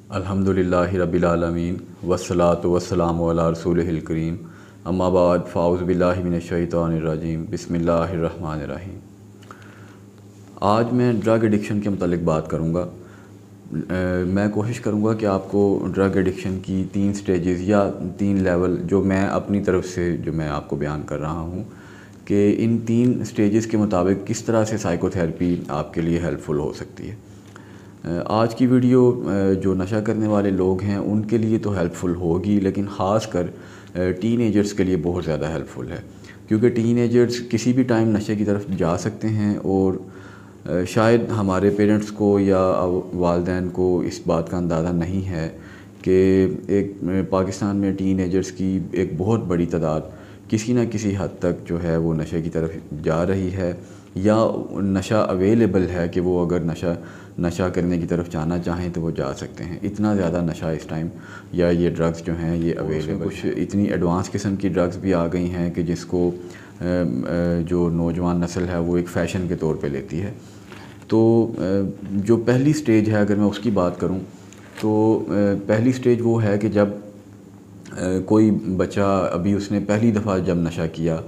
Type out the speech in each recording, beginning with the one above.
الحمدللہ رب العالمین والصلاة والسلام علی رسولہ الکریم اما بعد فاعوذ باللہ من الشیطان الرجیم بسم اللہ الرحمن الرحیم۔ آج میں ڈرگ ایڈکشن کے متعلق بات کروں گا۔ میں کوشش کروں گا کہ آپ کو ڈرگ ایڈکشن کی 3 سٹیجز یا 3 لیول جو میں اپنی طرف سے میں آپ کو بیان کر رہا ہوں کہ ان 3 سٹیجز کے مطابق کس طرح سے سائیکو تھیراپی آپ کے لیے ہیلپ فل ہو سکتی ہے۔ آج کی ویڈیو جو نشہ کرنے والے لوگ ہیں ان کے لیے تو ہیلپ فل ہوگی، لیکن خاص کر ٹین ایجرز کے لیے بہت زیادہ ہیلپ فل ہے، کیونکہ ٹین ایجرز کسی بھی ٹائم نشے کی طرف جا سکتے ہیں اور شاید ہمارے پیرنٹس کو یا والدین کو اس بات کا اندازہ نہیں ہے کہ ایک پاکستان میں ٹین ایجرز کی ایک بہت بڑی تعداد کسی نہ کسی حد تک جو ہے وہ نشے کی طرف جا رہی ہے، یا نشہ اویلیبل ہے کہ وہ اگر نشہ کرنے کی طرف جانا چاہیں تو وہ جا سکتے ہیں۔ اتنا زیادہ نشہ اس ٹائم یا یہ ڈرگز جو ہیں یہ اویلیبل، کچھ اتنی ایڈوانس قسم کی ڈرگز بھی آ گئی ہیں کہ جس کو جو نوجوان نسل ہے وہ ایک فیشن کے طور پہ لیتی ہے۔ تو جو پہلی سٹیج ہے اگر میں اس کی بات کروں تو پہلی سٹیج وہ ہے کہ جب کوئی بچہ ابھی اس نے پہلی دفعہ جب نشہ کیا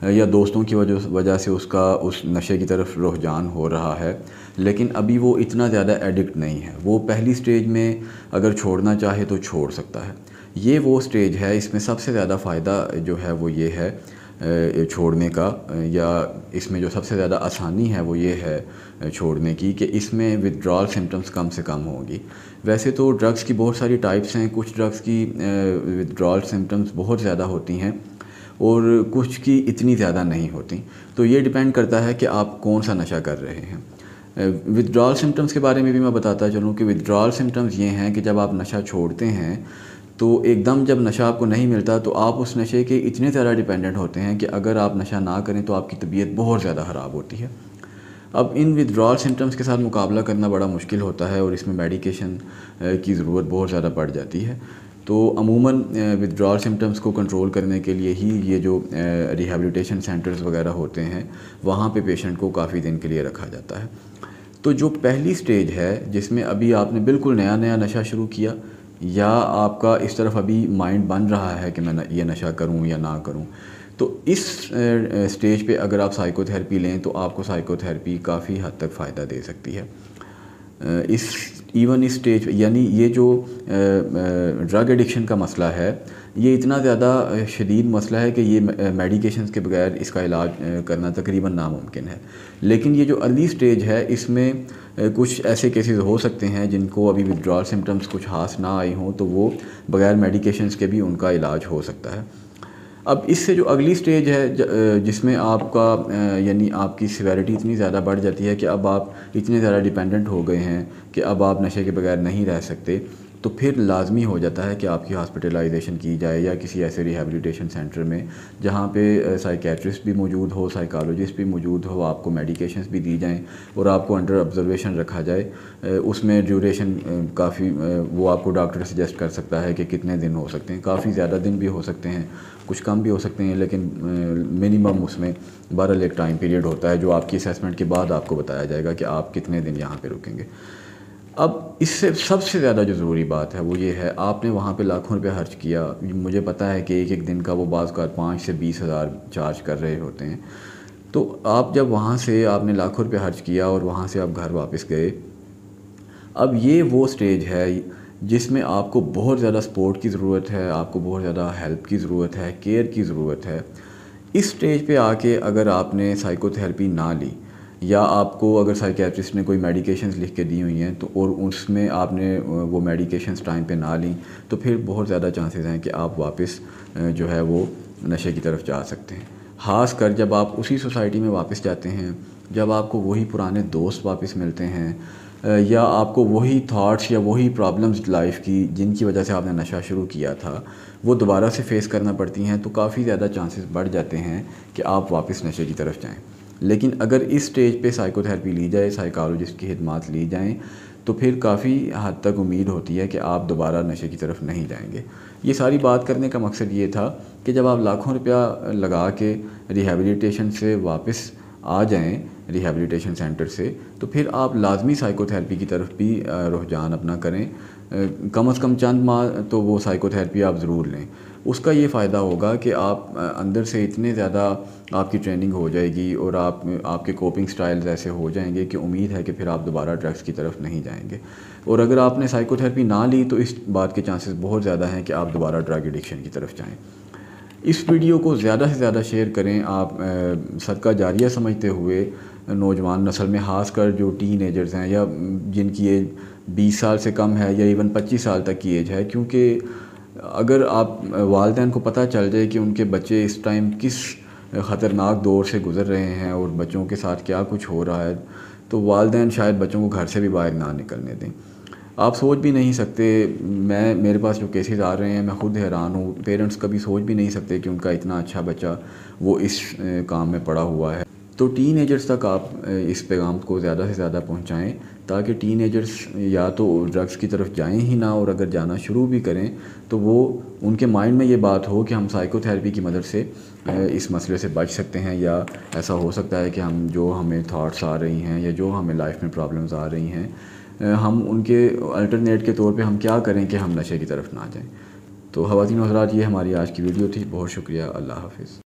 یا دوستوں کی وجہ سے اس نشے کی طرف رجحان ہو رہا ہے، لیکن ابھی وہ اتنا زیادہ ایڈکٹ نہیں ہے، وہ پہلی سٹیج میں اگر چھوڑنا چاہے تو چھوڑ سکتا ہے۔ یہ وہ سٹیج ہے، اس میں سب سے زیادہ فائدہ جو ہے وہ یہ ہے چھوڑنے کا، یا اس میں جو سب سے زیادہ آسانی ہے وہ یہ ہے چھوڑنے کی کہ اس میں ودرال سمٹمز کم سے کم ہوں گی۔ ویسے تو ڈرگز کی بہت ساری ٹائپس ہیں، کچھ ڈرگز کی ودرال سمٹمز بہت زیادہ ہوتی ہیں اور کچھ کی اتنی زیادہ نہیں ہوتی، تو یہ ڈیپینڈ کرتا ہے کہ آپ کون سا نشہ کر رہے ہیں۔ ودرال سمٹمز کے بارے میں بھی میں بتاتا چلوں کہ ودرال سمٹمز یہ ہیں کہ جب آپ نشہ چھوڑتے ہیں تو ایک دم جب نشہ آپ کو نہیں ملتا تو آپ اس نشے کے اتنے زیادہ ڈیپینڈنٹ ہوتے ہیں کہ اگر آپ نشہ نہ کریں تو آپ کی طبیعت بہت زیادہ خراب ہوتی ہے۔ اب ان ودرال سمٹمز کے ساتھ مقابلہ کرنا بڑا مشکل ہوتا ہے اور اس میں میڈیکیشن کی ضرورت بہت زیادہ پڑ جاتی ہے۔ تو عموماً ودرال سمٹمز کو کنٹرول کرنے کے لیے ہی یہ جو ریہیبلیٹیشن سینٹرز وغیرہ ہوتے ہیں وہاں پہ پیشنٹ کو کافی دن کے لیے رکھا جاتا ہے۔ تو جو پہلی سٹیج ہے جس میں ابھی آپ نے بالکل نیا نشہ شروع کیا یا آپ کا اس طرف ابھی مائنڈ بن رہا ہے کہ میں یہ نشہ کروں یا نہ کروں، تو اس سٹیج پہ اگر آپ سائیکو تھیراپی لیں تو آپ کو سائیکو تھیراپی کافی حد تک فائدہ دے سکتی ہے۔ اس سٹیج یعنی یہ جو ڈرگ ایڈکشن کا مسئلہ ہے یہ اتنا زیادہ شدید مسئلہ ہے کہ یہ میڈیکیشنز کے بغیر اس کا علاج کرنا تقریباً ناممکن ہے، لیکن یہ جو ارلی سٹیج ہے اس میں کچھ ایسے کیسز ہو سکتے ہیں جن کو ابھی ودرال سمٹمز کچھ خاص نہ آئی ہوں تو وہ بغیر میڈیکیشنز کے بھی ان کا علاج ہو سکتا ہے۔ اب اس سے جو اگلی سٹیج ہے جس میں آپ کا یعنی آپ کی سیویرٹی اتنی زیادہ بڑھ جاتی ہے کہ اب آپ اتنے زیادہ ڈیپینڈنٹ ہو گئے ہیں کہ اب آپ نشے کے بغیر نہیں رہ سکتے، تو پھر لازمی ہو جاتا ہے کہ آپ کی ہاسپٹلائزیشن کی جائے یا کسی ایسے ریہیبلیٹیشن سینٹر میں جہاں پہ سائیکیٹرسٹ بھی موجود ہو، سائیکالوجسٹ بھی موجود ہو، آپ کو میڈیکیشنز بھی دی جائیں اور آپ کو انڈر آبزرویشن رکھا جائے۔ اس میں ڈیوریشن کافی وہ آپ کو ڈاکٹر سجیسٹ کر سکتا ہے کہ کتنے دن ہو سکتے ہیں، کافی زیادہ دن بھی ہو سکتے ہیں، کچھ کم بھی ہو سکتے ہیں، لیکن منیمم اس میں بہرحال ایک ٹائم پیریڈ ہوتا ہے جو آپ کی اسیسمنٹ کے بعد آپ کو بتایا جائے گا کہ آپ کتنے دن یہاں پہ رکیں گے۔ اب اس سے سب سے زیادہ جو ضروری بات ہے وہ یہ ہے، آپ نے وہاں پہ لاکھوں روپے خرچ کیا، مجھے پتہ ہے کہ ایک دن کا وہ بعض کا 5 سے 20 ہزار چارج کر رہے ہوتے ہیں، تو آپ جب وہاں سے آپ نے لاکھوں روپے خرچ کیا اور وہاں سے آپ گھر واپس گئے، اب یہ وہ سٹیج ہے جس میں آپ کو بہت زیادہ سپورٹ کی ضرورت ہے، آپ کو بہت زیادہ ہیلپ کی ضرورت ہے، کیئر کی ضرورت ہے۔ اس سٹیج پہ آ کے اگر آپ نے سائیکو تھیراپی نہ لی یا آپ کو اگر سائیکیٹرسٹ نے کوئی میڈیکیشنز لکھ کے دی ہوئی ہیں تو اور اس میں آپ نے وہ میڈیکیشنز ٹائم پہ نہ لیں تو پھر بہت زیادہ چانسز ہیں کہ آپ واپس جو ہے وہ نشے کی طرف جا سکتے ہیں، خاص کر جب آپ اسی سوسائٹی میں واپس جاتے ہیں، جب آپ کو وہی پرانے دوست واپس ملتے ہیں یا آپ کو وہی تھاٹس یا وہی پرابلمز لائف کی جن کی وجہ سے آپ نے نشہ شروع کیا تھا وہ دوبارہ سے فیس کرنا پڑتی ہیں، تو کافی زیادہ چانسز بڑھ جاتے ہیں کہ آپ واپس نشے کی طرف جائیں۔ لیکن اگر اس سٹیج پہ سائیکو تھیراپی لی جائے، سائیکالوجسٹ کی خدمات لی جائیں، تو پھر کافی حد تک امید ہوتی ہے کہ آپ دوبارہ نشے کی طرف نہیں جائیں گے۔ یہ ساری بات کرنے کا مقصد یہ تھا کہ جب آپ لاکھوں روپیہ لگا کے ریہیبلیٹیشن سے واپس آ جائیں ریہیبلیٹیشن سینٹر سے تو پھر آپ لازمی سائیکو تھیراپی کی طرف بھی رجحان اپنا کریں. کم از کم چند ماہ تو وہ سائیکو تھیراپی آپ ضرور لیں. اس کا یہ فائدہ ہوگا کہ آپ اندر سے اتنے زیادہ آپ کی ٹریننگ ہو جائے گی اور آپ کے کوپنگ سٹائلز ایسے ہو جائیں گے کہ امید ہے کہ پھر آپ دوبارہ ڈرگس کی طرف نہیں جائیں گے. اور اگر آپ نے سائیکو تھیراپی نہ لی تو اس بات کے چانسز بہت زیادہ ہیں کہ آپ دوبارہ ڈرگ ایڈکشن کی طرف جائیں. اس ویڈیو کو زیادہ سے زیادہ شیئر کریں. آپ صدقہ جاریہ سمجھتے ہوئے نوجوان نسل میں خاص کر جو ٹین ایجرز ہیں یا جن کی ایج 20 سال سے کم ہے یا ایون 25 سال تک کی ایج ہے, کیونکہ اگر آپ والدین کو پتہ چل جائے کہ ان کے بچے اس ٹائم کس خطرناک دور سے گزر رہے ہیں اور بچوں کے ساتھ کیا کچھ ہو رہا ہے, تو والدین شاید بچوں کو گھر سے بھی باہر نہ نکلنے دیں. آپ سوچ بھی نہیں سکتے, میرے پاس جو کیسز آ رہے ہیں میں خود حیران ہوں. پیرنٹس کبھی سوچ بھی نہیں سکتے کہ ان کا اتنا اچھا بچہ وہ اس کام میں پڑا ہوا ہے. تو ٹین ایجرز تک آپ اس پیغام کو زیادہ سے زیادہ پہنچائیں تاکہ ٹین ایجرز یا تو ڈرگس کی طرف جائیں ہی نہ, اور اگر جانا شروع بھی کریں تو وہ ان کے مائنڈ میں یہ بات ہو کہ ہم سائیکو تھیراپی کی مدد سے اس مسئلے سے بچ سکتے ہیں, یا ایسا ہو سکتا ہے کہ ہمیں تھاٹس آ رہی ہیں یا جو ہمیں لائف میں پرابلمز آ رہی ہیں ہم ان کے الٹرنیٹ کے طور پہ ہم کیا کریں کہ ہم نشے کی طرف نہ جائیں. تو خواتین و حضرات, یہ ہماری آج کی ویڈیو تھی. بہت شکریہ. اللہ حافظ.